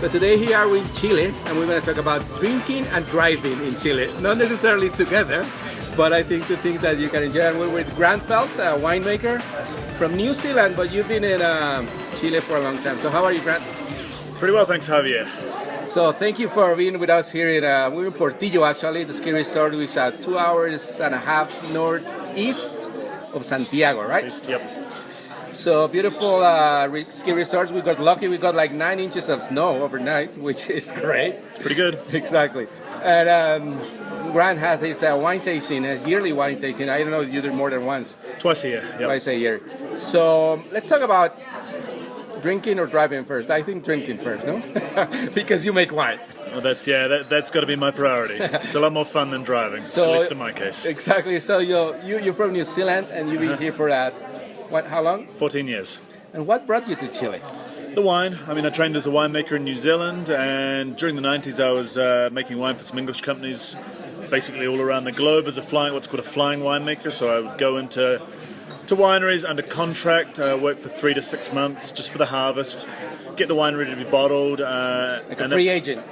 So today here are we in Chile, and we're going to talk about drinking and driving in Chile. Not necessarily together, but I think the things that you can enjoy. And we're with Grant Phelps, a winemaker from New Zealand, but you've been in Chile for a long time. So how are you, Grant? Pretty well, thanks, Javier. So thank you for being with us here in we're in Portillo, actually, the ski resort, which is 2.5 hours northeast of Santiago, right? East, yep. So beautiful ski resorts. We got lucky. We got like 9 inches of snow overnight, which is great. It's pretty good. Exactly. And Grant has his wine tasting, his yearly wine tasting. I don't know if you do more than once. Twice a year. Yep. Twice a year. So let's talk about drinking or driving first. I think drinking first, no? Because you make wine. Well, that's got to be my priority. It's a lot more fun than driving, So, at least in my case. Exactly. So you're from New Zealand, and you've been here for how long? 14 years. And what brought you to Chile? The wine. I mean, I trained as a winemaker in New Zealand, and during the 90s I was making wine for some English companies basically all around the globe as what's called a flying winemaker. So I would go into wineries under contract, work for 3 to 6 months just for the harvest, get the wine ready to be bottled. Like a free agent.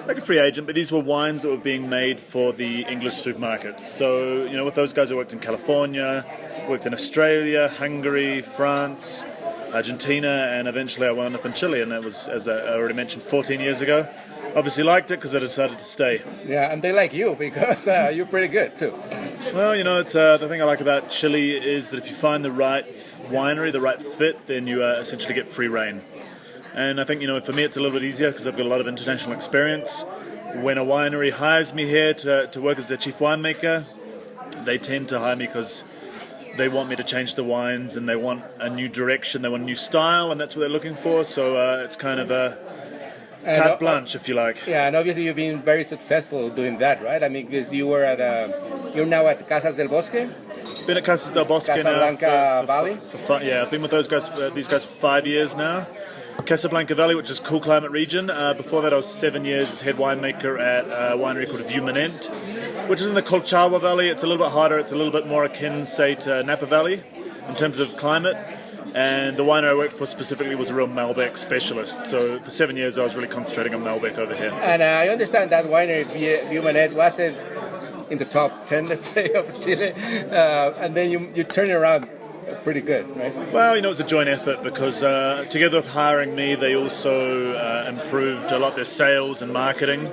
Like a free agent, but these were wines that were being made for the English supermarkets. So, with those guys I worked in California, worked in Australia, Hungary, France, Argentina, and eventually I wound up in Chile, and that was, as I already mentioned, 14 years ago. Obviously liked it because I decided to stay. Yeah, and they like you because you're pretty good too. Well, it's the thing I like about Chile is that if you find the right winery, the right fit, then you essentially get free reign. And I think, for me it's a little bit easier because I've got a lot of international experience. When a winery hires me here to work as their chief winemaker, they tend to hire me because they want me to change the wines and they want a new direction, they want a new style, and that's what they're looking for. So it's kind of a carte blanche, if you like. Yeah, and obviously you've been very successful doing that, right? I mean, because you're now at Casas del Bosque. Been at Casas del Bosque Casablanca now Valley. I've been with these guys for 5 years now. Casablanca Valley, which is a cool climate region. Before that, I was 7 years as head winemaker at a winery called Viewmanent, which is in the Colchagua Valley. It's a little bit hotter. It's a little bit more akin, say, to Napa Valley in terms of climate. And the winery I worked for specifically was a real Malbec specialist. So for 7 years, I was really concentrating on Malbec over here. And I understand that winery, Viewmanent, wasn't in the top 10, let's say, of Chile. And then you turn it around pretty good, right? Well, it was a joint effort because together with hiring me, they also improved a lot their sales and marketing.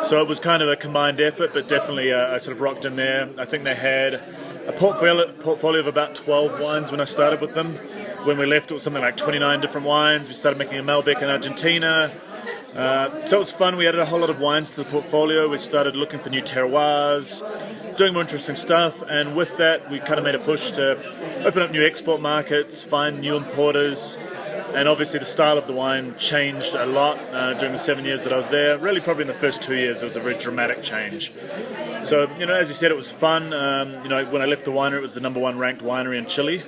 So it was kind of a combined effort, but definitely I sort of rocked in there. I think they had a portfolio of about 12 wines when I started with them. When we left, it was something like 29 different wines. We started making a Malbec in Argentina. So it was fun. We added a whole lot of wines to the portfolio. We started looking for new terroirs, doing more interesting stuff, and with that we kind of made a push to open up new export markets, find new importers, and obviously the style of the wine changed a lot during the 7 years that I was there. Really probably in the first 2 years it was a very dramatic change. So, as you said, it was fun. When I left the winery, it was the #1 ranked winery in Chile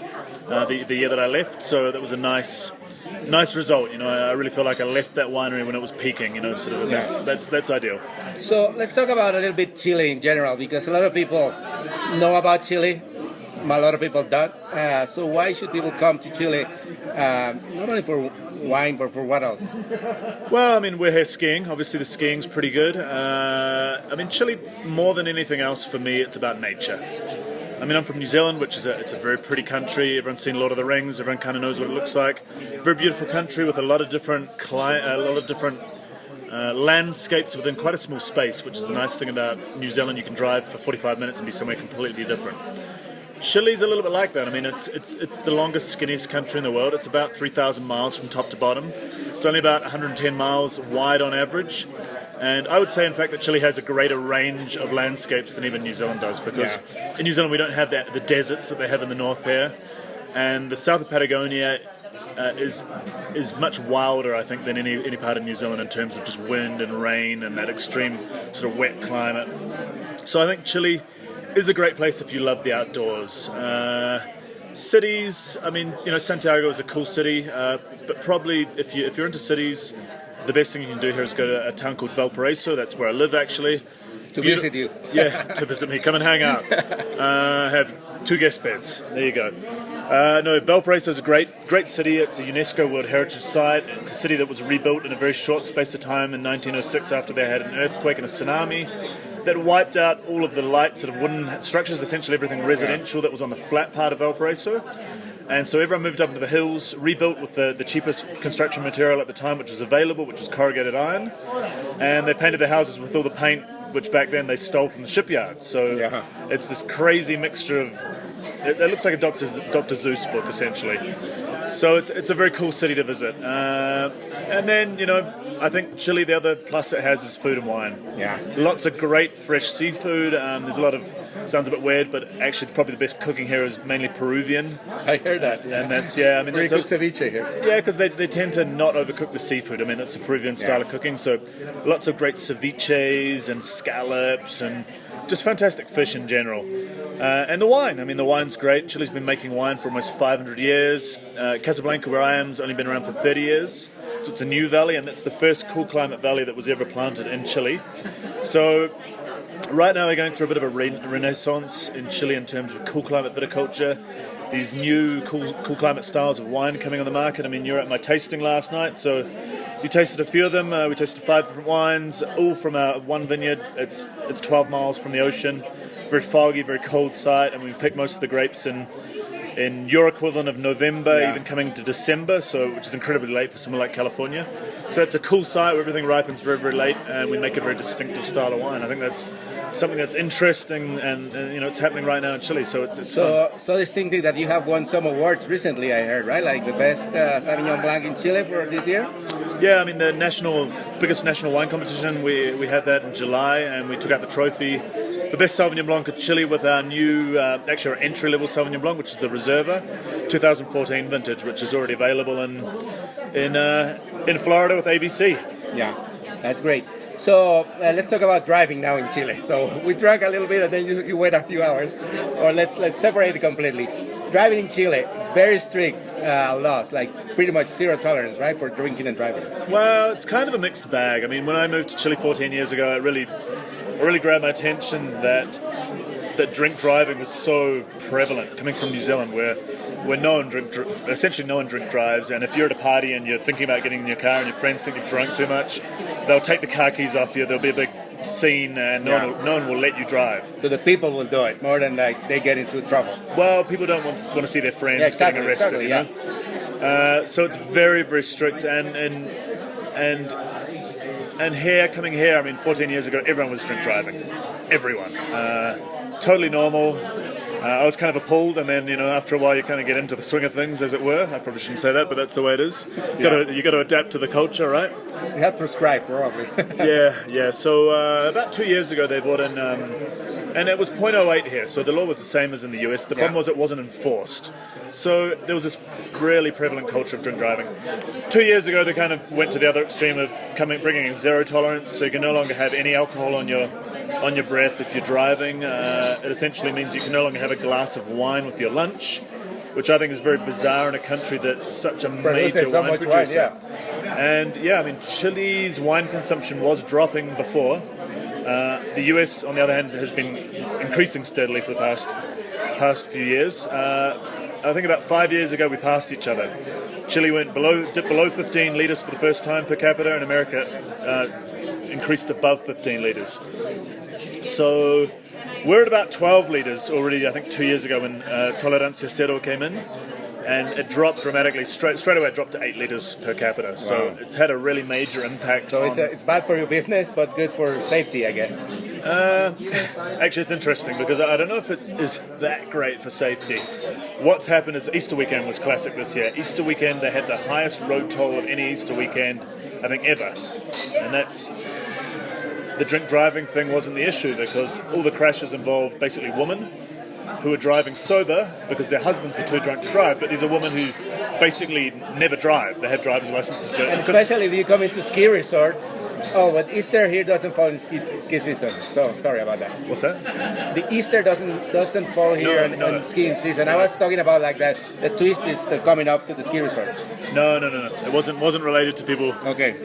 the year that I left, so that was a nice result. I really feel like I left that winery when it was peaking. That's ideal. So let's talk about a little bit Chile in general, because a lot of people know about Chile, a lot of people don't. So why should people come to Chile? Not only for wine, but for what else? Well, we're here skiing. Obviously, the skiing's pretty good. Chile, more than anything else for me, it's about nature. I'm from New Zealand, which is it's a very pretty country. Everyone's seen Lord of the Rings. Everyone kind of knows what it looks like. Very beautiful country with a lot of different landscapes within quite a small space, which is the nice thing about New Zealand. You can drive for 45 minutes and be somewhere completely different. Chile's a little bit like that. It's the longest, skinniest country in the world. It's about 3,000 miles from top to bottom. It's only about 110 miles wide on average. And I would say, in fact, that Chile has a greater range of landscapes than even New Zealand does, because in New Zealand we don't have the deserts that they have in the north here, and the south of Patagonia is much wilder, I think, than any part of New Zealand in terms of just wind and rain and that extreme sort of wet climate. So I think Chile is a great place if you love the outdoors. Cities, Santiago is a cool city, but probably if you're into cities, the best thing you can do here is go to a town called Valparaiso. That's where I live, actually. To visit you. Yeah, to visit me. Come and hang out. Have 2 guest beds. There you go. No, Valparaiso is a great city. It's a UNESCO World Heritage Site. It's a city that was rebuilt in a very short space of time in 1906 after they had an earthquake and a tsunami that wiped out all of the light sort of wooden structures, essentially everything residential that was on the flat part of Valparaiso. And so everyone moved up into the hills, rebuilt with the cheapest construction material at the time which was available, which was corrugated iron. And they painted their houses with all the paint which back then they stole from the shipyards. So it's this crazy mixture of... It looks like a Dr. Seuss book, essentially. So it's a very cool city to visit. And then, I think Chile, the other plus it has is food and wine. Yeah. Lots of great fresh seafood. There's a lot of, sounds a bit weird, but actually probably the best cooking here is mainly Peruvian. I heard that. Yeah. And that's, very good ceviche here. Yeah, because they tend to not overcook the seafood. I mean, that's a Peruvian style of cooking. So lots of great ceviches and scallops and just fantastic fish in general. And the wine. I mean, the wine's great. Chile's been making wine for almost 500 years. Casablanca, where I am, has only been around for 30 years. So it's a new valley, and it's the first cool climate valley that was ever planted in Chile. So right now we're going through a bit of a renaissance in Chile in terms of cool climate viticulture. These new cool climate styles of wine coming on the market. I mean, you were at my tasting last night, so you tasted a few of them. We tasted 5 different wines, all from one vineyard. It's 12 miles from the ocean. Very foggy, very cold site, and we picked most of the grapes in your equivalent of November, even coming to December, which is incredibly late for somewhere like California. So it's a cool site where everything ripens very, very late, and we make a very distinctive style of wine. I think that's something that's interesting, and it's happening right now in Chile. So it's fun. So distinctive that you have won some awards recently. I heard, right? Like the best Sauvignon Blanc in Chile for this year. Yeah, I mean the biggest national wine competition. We had that in July, and we took out the trophy. The best Sauvignon Blanc of Chile with our new, actually our entry-level Sauvignon Blanc, which is the Reserva, 2014 vintage, which is already available in Florida with ABC. Yeah, that's great. So let's talk about driving now in Chile. So we drank a little bit, and then you wait a few hours, or let's separate it completely. Driving in Chile, it's very strict laws, like pretty much zero tolerance, right, for drinking and driving. Well, it's kind of a mixed bag. I mean, when I moved to Chile 14 years ago, it really grabbed my attention that drink driving was so prevalent coming from New Zealand, where essentially no one drink drives, and if you're at a party and you're thinking about getting in your car and your friends think you've drunk too much, they'll take the car keys off you. There'll be a big scene, and no one will let you drive. So the people will do it more than like they get into trouble. Well, people don't want to see their friends getting arrested. Exactly, so it's very, very strict, and coming here, I mean, 14 years ago, everyone was drink driving. Everyone. Totally normal. I was kind of appalled, and then, after a while you kind of get into the swing of things, as it were. I probably shouldn't say that, but that's the way it is. You got to adapt to the culture, right? You have prescribed, probably. Yeah. So about 2 years ago, they brought in, and it was 0.08 here, so the law was the same as in the US. The problem was it wasn't enforced. So there was this really prevalent culture of drink driving. 2 years ago, they kind of went to the other extreme of bringing in zero tolerance, so you can no longer have any alcohol on your breath if you're driving. It essentially means you can no longer have a glass of wine with your lunch, which I think is very bizarre in a country that's such a major wine producer. And I mean, Chile's wine consumption was dropping before. The US, on the other hand, has been increasing steadily for the past few years. I think about 5 years ago we passed each other. Chile dipped below 15 litres for the first time per capita, and America increased above 15 litres. So we're at about 12 litres already, I think 2 years ago when Tolerancia Cero came in, and it dropped dramatically. Straight away it dropped to 8 litres per capita. So it's had a really major impact. So it's bad for your business, but good for safety, I guess. Actually, it's interesting because I don't know if it's that great for safety. What's happened is Easter weekend was classic this year. Easter weekend, they had the highest road toll of any Easter weekend, I think, ever. And that's... The drink driving thing wasn't the issue because all the crashes involved basically women who were driving sober because their husbands were too drunk to drive, but these are women who basically never drive. They have driver's licenses, but And especially if you come into ski resorts. Oh, but Easter here doesn't fall in ski season. So sorry about that. what's that? The Easter doesn't fall here No. in skiing season. I was talking about like that. The twist is the coming up to the ski resorts. No. It wasn't related to people Okay.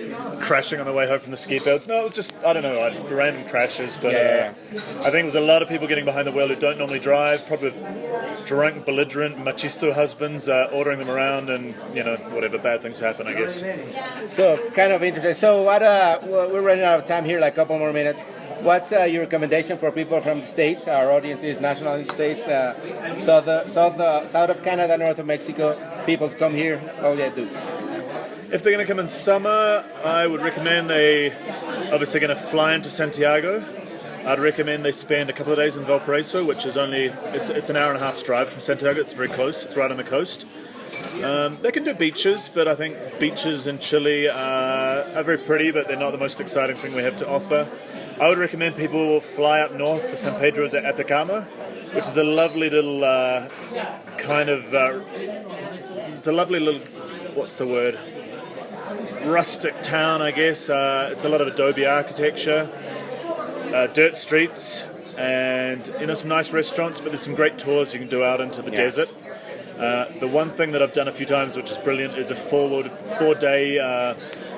crashing on the way home from the ski fields. No, it was just, I don't know, random crashes. But Yeah. I think it was a lot of people getting behind the wheel who don't normally drive, probably with drunk, belligerent, machisto husbands ordering them around, and whatever bad things happen, I guess. So kind of interesting. So what? We're running out of time here. Like a couple more minutes. What's your recommendation for people from the States? Our audience is national in the States, south of Canada, north of Mexico. People come here. What do they do? If they're going to come in summer, I would recommend they obviously going to fly into Santiago. I'd recommend they spend a couple of days in Valparaiso, which is it's an hour and a half's drive from Santiago. It's very close. It's right on the coast. They can do beaches, but I think beaches in Chile are very pretty, but they're not the most exciting thing we have to offer. I would recommend people fly up north to San Pedro de Atacama, which is a lovely little it's a lovely little, what's the word? Rustic town, I guess. It's a lot of adobe architecture, dirt streets, and some nice restaurants, but there's some great tours you can do out into the desert. The one thing that I've done a few times, which is brilliant, is a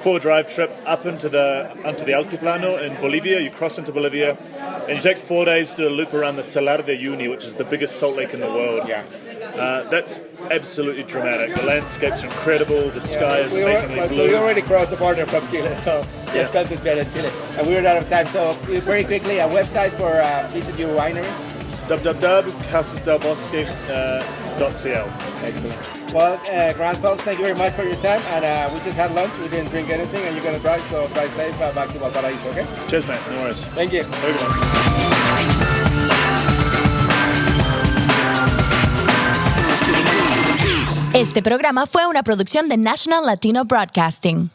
four-drive trip up into the Altiplano in Bolivia. You cross into Bolivia, and you take 4 days to do a loop around the Salar de Uyuni, which is the biggest salt lake in the world. Yeah. That's absolutely dramatic. The landscapes are incredible. The sky is amazingly blue. We already crossed the border from Chile, so let's concentrate on Chile. And we're out of time, so very quickly, a website for visit your winery. www.casasdelbosque.cl. Excellent. Well, Grant Phelps, thank you very much for your time. And we just had lunch. We didn't drink anything, and you're going to drive, so drive safe back to Valparaiso, okay? Cheers, mate. No worries. Thank you. Very good. Este programa fue una producción de National Latino Broadcasting.